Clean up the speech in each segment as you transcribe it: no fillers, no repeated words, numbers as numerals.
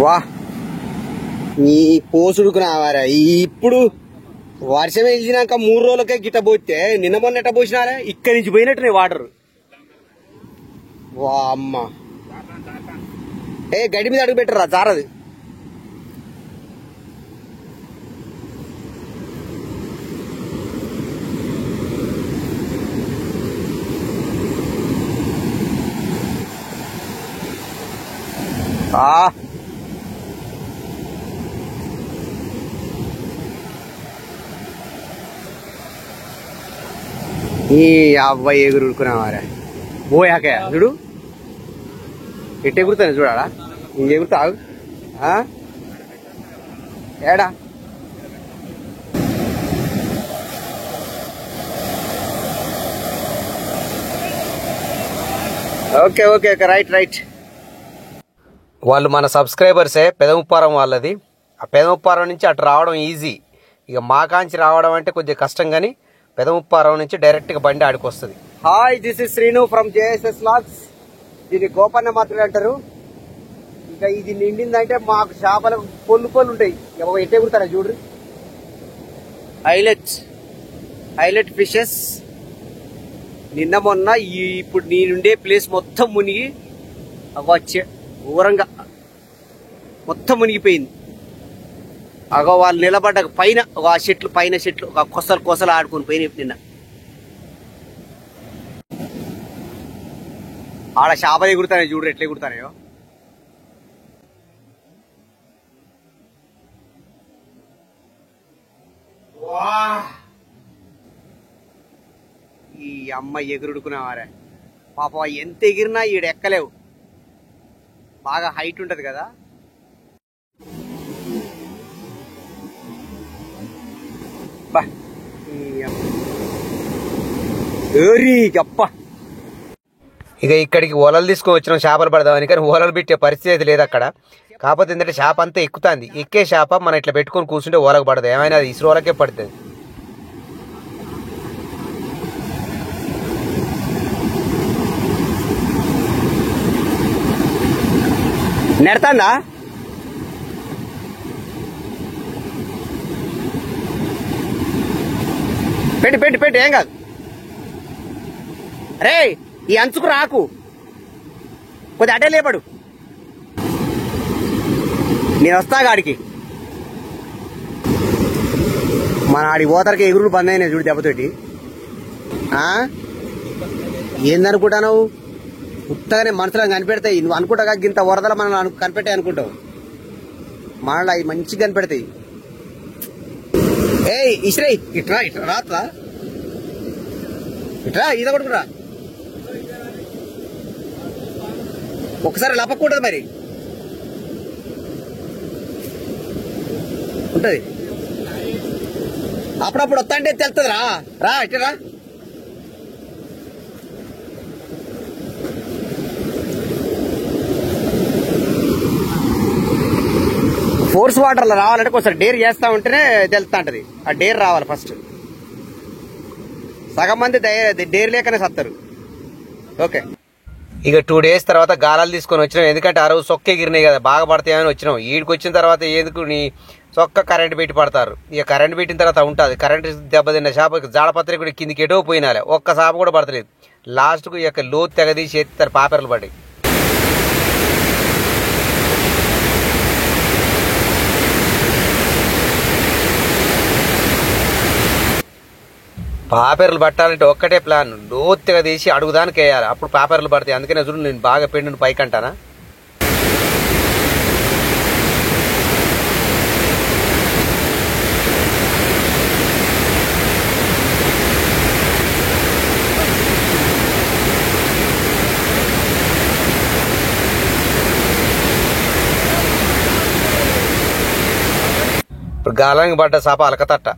వా ఈ పోసుడుకున్నావారా ఇప్పుడు వర్షం వెలిసినాక 3 రోజులకే గిట్ట పోతే నిన్న మొన్న ఎట్ట పోసినారా ఇక్కడి నుంచి పోయినట్టునే వాటర్. వా అమ్మ గడ్డి మీద అడుగు పెట్టరా జారది. ఈ అబ్బాయి ఎగురుకున్నావారా పోయాక చూడు ఎట్టు ఎగురుతాను చూడాలా ఇంకెగురుతావు ఏడా. Okay okay okay right right. వాళ్ళు మన సబ్స్క్రైబర్సే పెదముప్పారం వాళ్ళది. ఆ పెదముప్పారం నుంచి అటు రావడం ఈజీ. ఇక మాకాంచి రావడం అంటే కొంచెం కష్టం, కానీ పెదముప్పారం నుంచి డైరెక్ట్గా బండి ఆడికి వస్తుంది. Hi, this is Srinu from JSS logs. దీన్ని గోపన్న మాత్రమే అంటారు. ఇక ఇది నిండిందంటే మాకు చేపలకు పొల్లు ఉంటాయి. ఎట్టే కుడతారా చూడు. Highlight fishes. నిన్న మొన్న ఇప్పుడు నేనుండే ప్లేస్ మొత్తం మునిగి వచ్చే ఘోరంగా మొత్తం మునిగిపోయింది. అగో వాళ్ళు నిలబడ్డ పైన ఆ చెట్లు పైన చెట్లు ఒక కొసలు ఆడుకొని పోయినాయి. నిన్న ఆడ చేపలు ఎగురుతానే చూడు ఎట్లా ఎగురుతానో. ఈ అమ్మాయి ఎగురుడుకున్నావారా పాప. ఎంత ఎగిరినా ఈడ ఎక్కలేవు, బాగా హైట్ ఉంటది కదా. ఇక ఇక్కడికి ఓలలు తీసుకొని వచ్చిన చేపలు పడదామని, కానీ ఓలలు పెట్టే పరిస్థితి లేదు అక్కడ. కాకపోతే ఏంటంటే చేప అంతా ఎక్కుతుంది. ఎక్కే చేప మనం ఇట్లా పెట్టుకొని కూర్చుంటే ఓలకు పడదు, ఏమైనా అది ఇసురోలకే పడుతుంది. నెడతాందా పెట్టి ఏం కాదు. అరే ఈ అంచుకు రాకు, కొద్ది అడ్డే లేపడు. నేను వస్తా గాడికి. మన ఆడి పోతరకి ఎగురులు బంద్ అయినాయి చూడు దెబ్బతోటి. ఏందనుకుంటావు? ఉత్తగానే మనుషులను కనిపెడతాయి. నువ్వు అనుకుంటా గింత వరదలు మనం కనిపెట్టాయి అనుకుంటావు. మనలో అవి మంచిగా కనిపెడతాయి. ఇస్రై ఇట్రా రాత్రా ఇట్రా ఈత కొడుకురా. ఒకసారి లపక్కుంటది మరి ఉంటది. అప్పుడప్పుడు వస్తా అంటే తెలుస్తుంది. రా ఇట్లా ఫోర్స్ వాటర్లో రావాలంటే కొంచెం డేర్ చేస్తా ఉంటేనే తెలుస్తా ఉంటది. ఆ డేర్ రావాలి ఫస్ట్. సగం మంది డేర్ లేకనే సత్తారు. ఓకే, ఇక 2 days తర్వాత గాలాలు తీసుకొని వచ్చినాం. ఎందుకంటే ఆ రోజు సొక్క ఎగిరినాయి కదా, బాగా పడతాయని వచ్చినాం. ఈడికి వచ్చిన తర్వాత ఎందుకు నీ సొక్క కరెంట్ పెట్టి పడతారు. ఇక కరెంట్ పెట్టిన తర్వాత ఉంటుంది. కరెంట్ దెబ్బతిన్న చేప జాడపత్రి కూడా కిందికి ఎటో పోయినాలే, ఒక్క చేప కూడా పడతలేదు. లాస్ట్కు ఈ యొక్క లోతు తెగదీసి ఎత్తారు, పాపర్లు పడి. పాపర్లు పట్టాలంటే ఒక్కటే ప్లాన్, లోతుగా తీసి అడుగుదానికి వేయాలి, అప్పుడు పాపర్లు పడతాయి. అందుకనే చూడు నేను బాగా పెండును పైకంటానా. ఇప్పుడు గాలానికి పడ్డ చేప అలకతట్ట.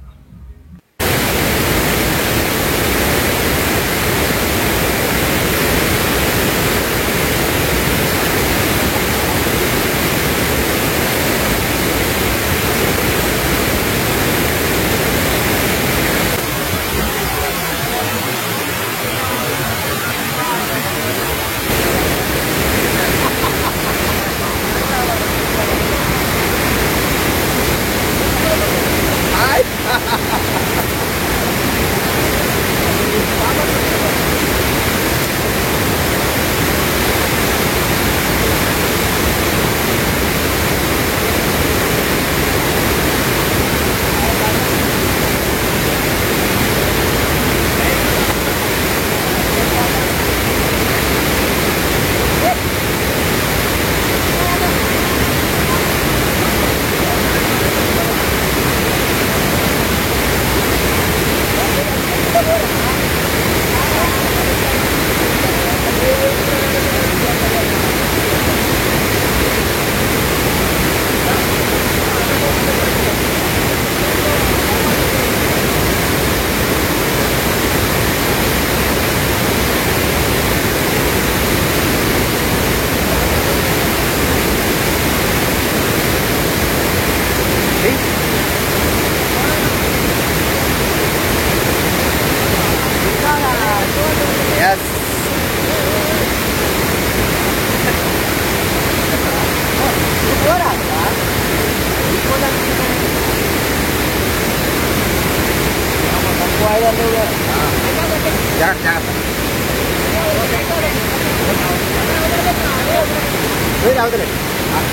అవుతుంది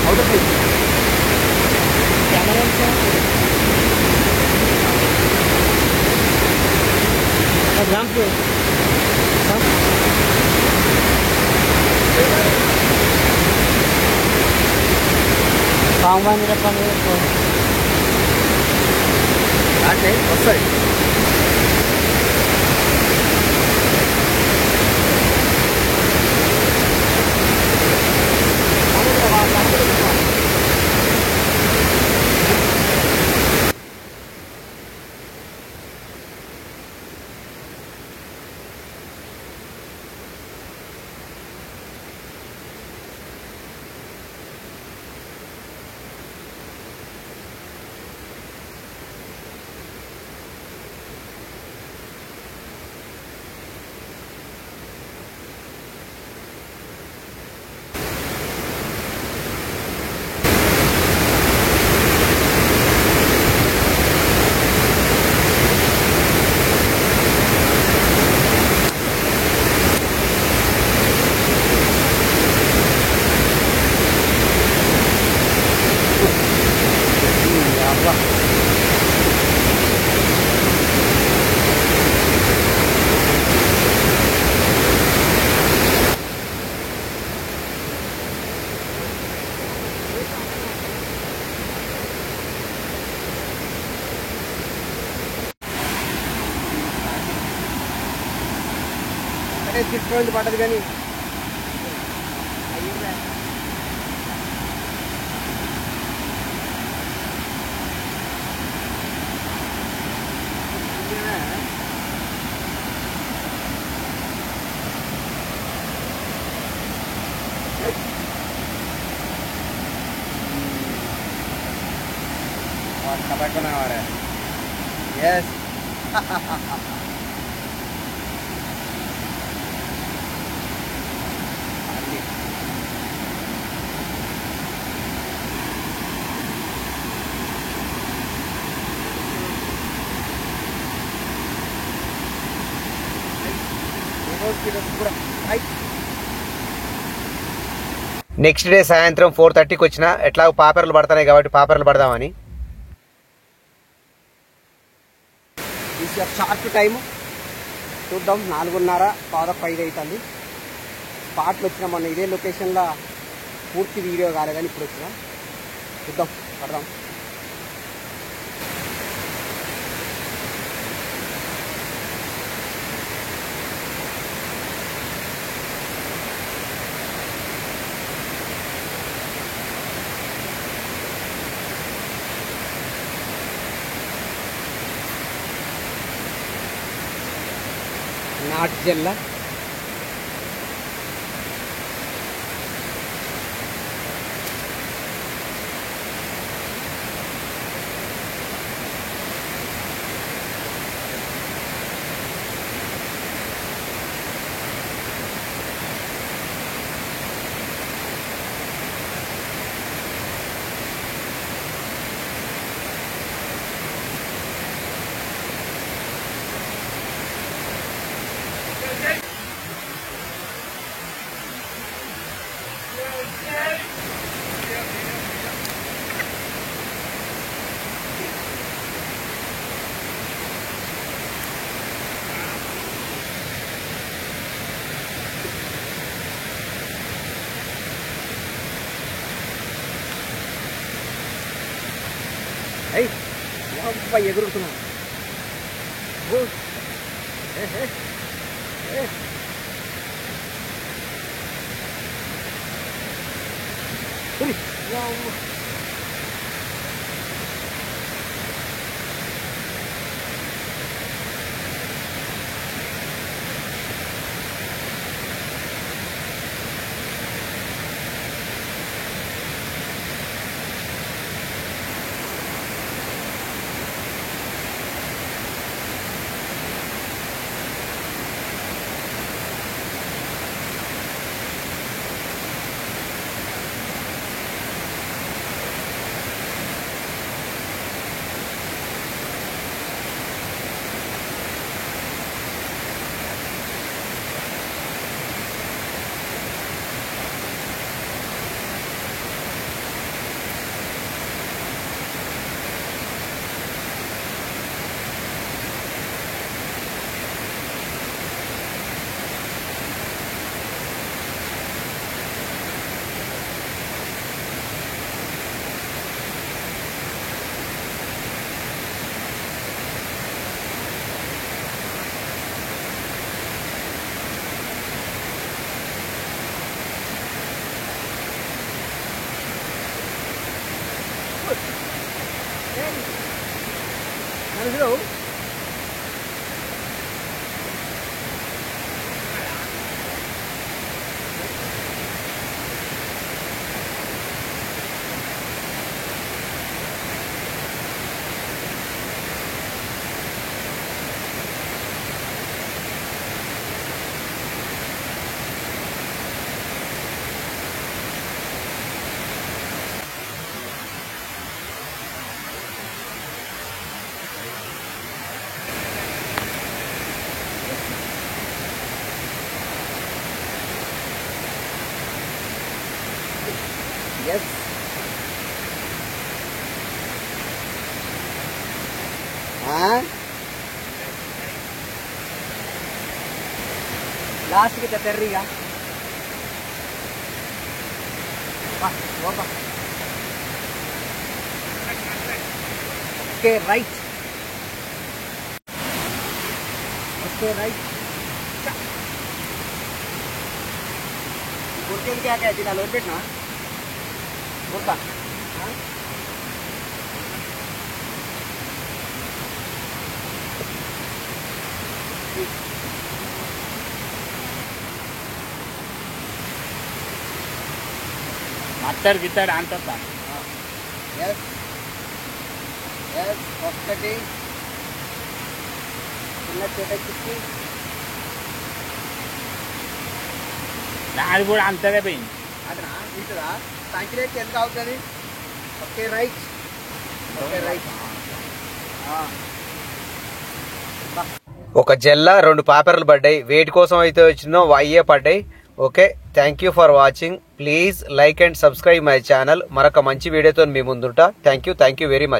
అవుతుంది సామాన్యుల పని అంటే వస్తుంది తిట్టుకోండి పడ్డది కానీ Yes. నెక్స్ట్ డే సాయంత్రం 4:30కి వచ్చిన ఎట్లా పాపర్లు పడతాయి కాబట్టి పాపర్లు పడదామని షార్ట్ టైము చూద్దాం 4:30 5 అవుతుంది స్పాట్లు వచ్చిన మొన్న ఇదే లొకేషన్లో పూర్తి వీడియో కాలే కానీ ఇప్పుడు వచ్చిన చూద్దాం పడదాం నాటు జిల్లా ఎగురుతున్నా Yes. Last kita terriga. Okay, right. Okay, right. Kurke क्या क्या जिला लोड बैठना बोलता మత్తర్ గిత్తర్ అంత yes yes ఒకటి చిన్న చోట చిక్కి నాది కూడా అంతదే పోయింది అదనా ఇంతదా సంక్రాంతి ఎంత అవుతుంది ఓకే రైట్ ఓకే రైట్ ఒక జెల్ల 2 పేపర్లు పడ్డాయి వేటి కోసం అయితే వచ్చినో అయ్యే పడ్డాయి okay thank you for watching please like and subscribe my channel మరొక మంచి వీడియోతో మీ ముందుంటా థ్యాంక్ యూ వెరీ మచ్